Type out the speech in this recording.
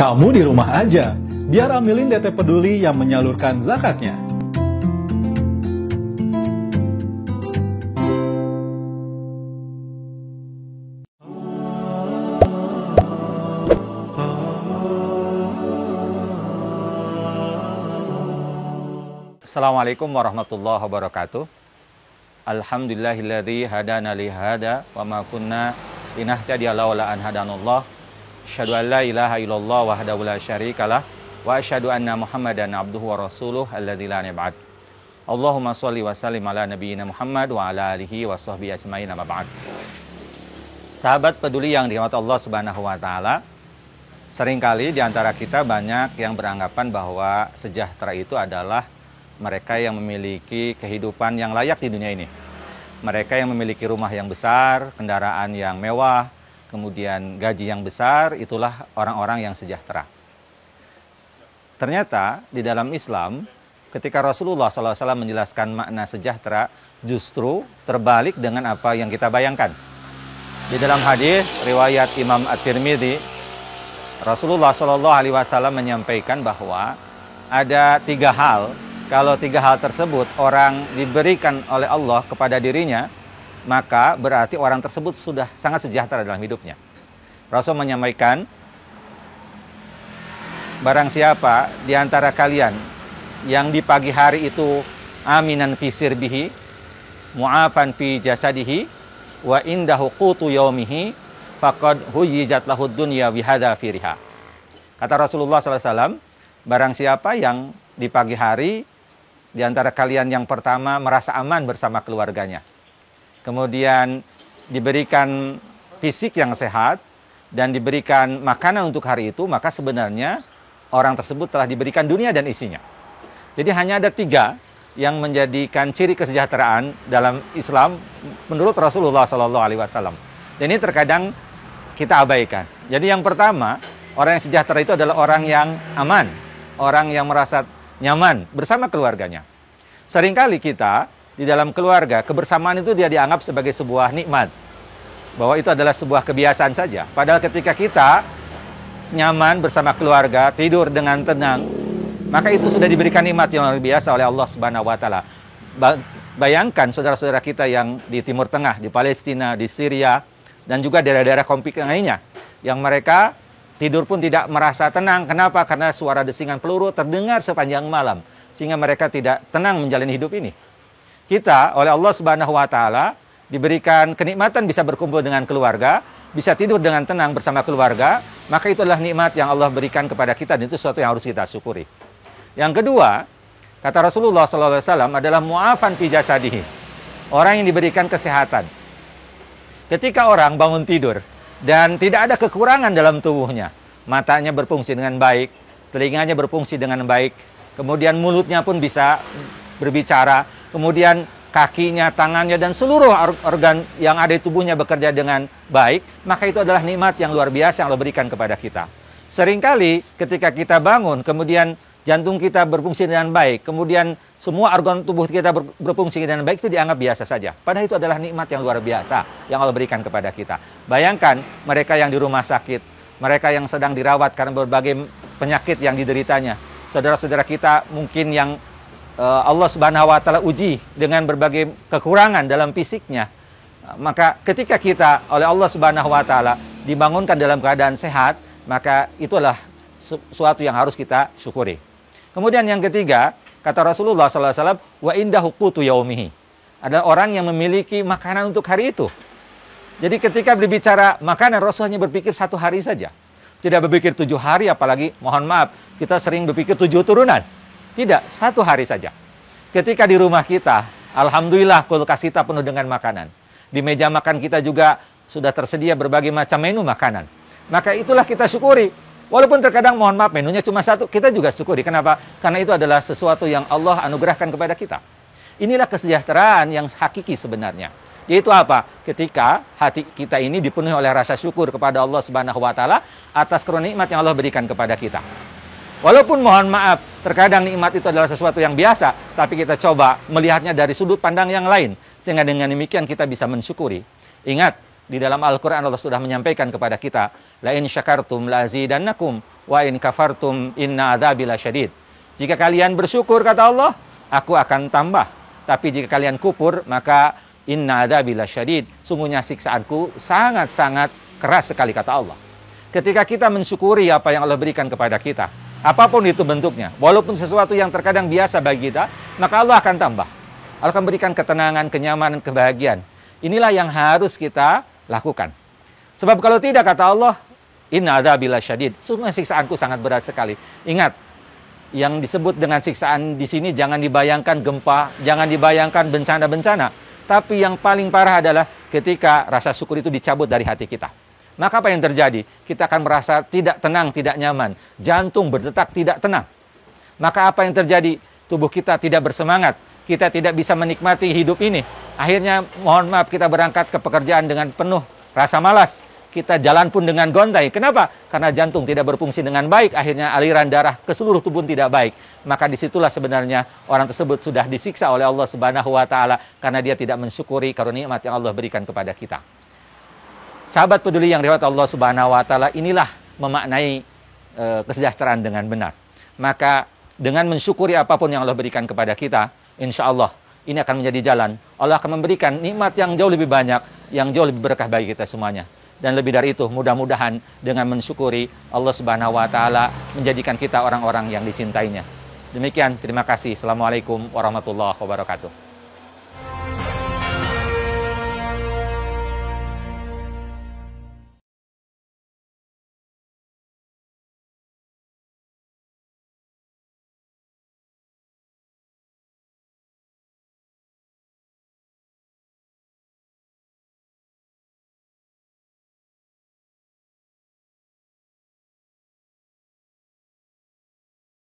Kamu di rumah aja, biar ambilin DT Peduli yang menyalurkan zakatnya. Assalamualaikum warahmatullahi wabarakatuh. Alhamdulillahilladzi hadana li hada wa ma kunna linahtadiya laula an hadanallah. Asyhadu an la ilaha illallah wahdahu la syarikalah wa asyhadu anna Muhammadan abduhu wa rasuluh alladzi la nab'ad. Allahumma shalli wa sallim ala nabiyyina Muhammad wa ala alihi wa sahbihi ajmain amma ba'd. Sahabat peduli yang dirahmati Allah Subhanahu wa taala, seringkali di antara kita banyak yang beranggapan bahwa sejahtera itu adalah mereka yang memiliki kehidupan yang layak di dunia ini. Mereka yang memiliki rumah yang besar, kendaraan yang mewah, kemudian gaji yang besar, itulah orang-orang yang sejahtera. Ternyata di dalam Islam, ketika Rasulullah SAW menjelaskan makna sejahtera, justru terbalik dengan apa yang kita bayangkan. Di dalam hadis riwayat Imam At-Tirmidzi, Rasulullah SAW menyampaikan bahwa ada 3 hal. Kalau 3 hal tersebut orang diberikan oleh Allah kepada dirinya, maka berarti orang tersebut sudah sangat sejahtera dalam hidupnya. Rasul menyampaikan, barang siapa di antara kalian yang di pagi hari itu aminan fi sirbihi, mu'afan fi jasadihi, wa indahu qutu yaumihi, faqad hujizat lahud dunya bi hadza firiha. Kata Rasulullah SAW, barang siapa yang di pagi hari di antara kalian yang pertama merasa aman bersama keluarganya, kemudian diberikan fisik yang sehat dan diberikan makanan untuk hari itu, maka sebenarnya orang tersebut telah diberikan dunia dan isinya. Jadi hanya ada 3 yang menjadikan ciri kesejahteraan dalam Islam menurut Rasulullah SAW. Dan ini terkadang kita abaikan. Jadi yang pertama, orang yang sejahtera itu adalah orang yang aman, orang yang merasa nyaman bersama keluarganya. Seringkali kita di dalam keluarga, kebersamaan itu dia dianggap sebagai sebuah nikmat, bahwa itu adalah sebuah kebiasaan saja. Padahal ketika kita nyaman bersama keluarga, tidur dengan tenang, maka itu sudah diberikan nikmat yang luar biasa oleh Allah Subhanahu wa taala. Bayangkan saudara-saudara kita yang di Timur Tengah, di Palestina, di Syria, dan juga daerah-daerah konflik lainnya, yang mereka tidur pun tidak merasa tenang. Kenapa? Karena suara desingan peluru terdengar sepanjang malam, sehingga mereka tidak tenang menjalani hidup ini. Kita oleh Allah Subhanahu wa taala diberikan kenikmatan bisa berkumpul dengan keluarga, bisa tidur dengan tenang bersama keluarga, maka itu adalah nikmat yang Allah berikan kepada kita, dan itu sesuatu yang harus kita syukuri. Yang kedua, kata Rasulullah SAW adalah mu'afan fi jasadihi, orang yang diberikan kesehatan. Ketika orang bangun tidur dan tidak ada kekurangan dalam tubuhnya, matanya berfungsi dengan baik, telinganya berfungsi dengan baik, kemudian mulutnya pun bisa berbicara, kemudian kakinya, tangannya, dan seluruh organ yang ada di tubuhnya bekerja dengan baik, maka itu adalah nikmat yang luar biasa yang Allah berikan kepada kita. Seringkali ketika kita bangun, kemudian jantung kita berfungsi dengan baik, kemudian semua organ tubuh kita berfungsi dengan baik, itu dianggap biasa saja. Padahal itu adalah nikmat yang luar biasa yang Allah berikan kepada kita. Bayangkan mereka yang di rumah sakit, mereka yang sedang dirawat karena berbagai penyakit yang dideritanya. Saudara-saudara kita mungkin yang Allah Subhanahu wa taala uji dengan berbagai kekurangan dalam fisiknya. Maka ketika kita oleh Allah Subhanahu wa taala dibangunkan dalam keadaan sehat, maka itulah sesuatu yang harus kita syukuri. Kemudian yang ketiga, kata Rasulullah SAW, wa indahu qutu yaumihi, adalah orang yang memiliki makanan untuk hari itu. Jadi ketika berbicara makanan, Rasul hanya berpikir 1 hari saja. Tidak berpikir 7 hari, apalagi mohon maaf, kita sering berpikir 7 turunan. Tidak, 1 hari saja. Ketika di rumah kita, alhamdulillah kulkas kita penuh dengan makanan. Di meja makan kita juga sudah tersedia berbagai macam menu makanan. Maka itulah kita syukuri. Walaupun terkadang mohon maaf menunya cuma 1, kita juga syukuri. Kenapa? Karena itu adalah sesuatu yang Allah anugerahkan kepada kita. Inilah kesejahteraan yang hakiki sebenarnya. Yaitu apa? Ketika hati kita ini dipenuhi oleh rasa syukur kepada Allah Subhanahu wa taala atas karunia nikmat yang Allah berikan kepada kita. Walaupun mohon maaf, terkadang nikmat itu adalah sesuatu yang biasa, tapi kita coba melihatnya dari sudut pandang yang lain, sehingga dengan demikian kita bisa mensyukuri. Ingat, Di dalam Al-Quran Allah sudah menyampaikan kepada kita, la in syakartum la azidannakum wa in kafartum inna adzabi lasyadid. Jika kalian bersyukur, kata Allah, aku akan tambah. Tapi jika kalian kufur, maka inna adzabi lasyadid. Sungguhnya siksaanku sangat-sangat keras sekali, kata Allah. Ketika kita mensyukuri apa yang Allah berikan kepada kita, apapun itu bentuknya, walaupun sesuatu yang terkadang biasa bagi kita, maka Allah akan tambah. Allah akan berikan ketenangan, kenyamanan, kebahagiaan. Inilah yang harus kita lakukan. Sebab kalau tidak, kata Allah, inna adzabi lasyadid. Sungguh siksaanku sangat berat sekali. Ingat, yang disebut dengan siksaan di sini jangan dibayangkan gempa, jangan dibayangkan bencana-bencana. Tapi yang paling parah adalah ketika rasa syukur itu dicabut dari hati kita. Maka apa yang terjadi? Kita akan merasa tidak tenang, tidak nyaman. Jantung berdetak tidak tenang. Maka apa yang terjadi? Tubuh kita tidak bersemangat. Kita tidak bisa menikmati hidup ini. Akhirnya, mohon maaf, kita berangkat ke pekerjaan dengan penuh rasa malas. Kita jalan pun dengan gontai. Kenapa? Karena jantung tidak berfungsi dengan baik. Akhirnya aliran darah ke seluruh tubuh tidak baik. Maka disitulah sebenarnya orang tersebut sudah disiksa oleh Allah Subhanahu wa Ta'ala karena dia tidak mensyukuri karunia nikmat yang Allah berikan kepada kita. Sahabat peduli yang dirahmati Allah Subhanahu wa Ta'ala, inilah memaknai kesejahteraan dengan benar. Maka dengan mensyukuri apapun yang Allah berikan kepada kita, insya Allah ini akan menjadi jalan. Allah akan memberikan nikmat yang jauh lebih banyak, yang jauh lebih berkah bagi kita semuanya. Dan lebih dari itu, mudah-mudahan dengan mensyukuri Allah Subhanahu wa Ta'ala menjadikan kita orang-orang yang dicintainya. Demikian, terima kasih. Assalamualaikum warahmatullahi wabarakatuh.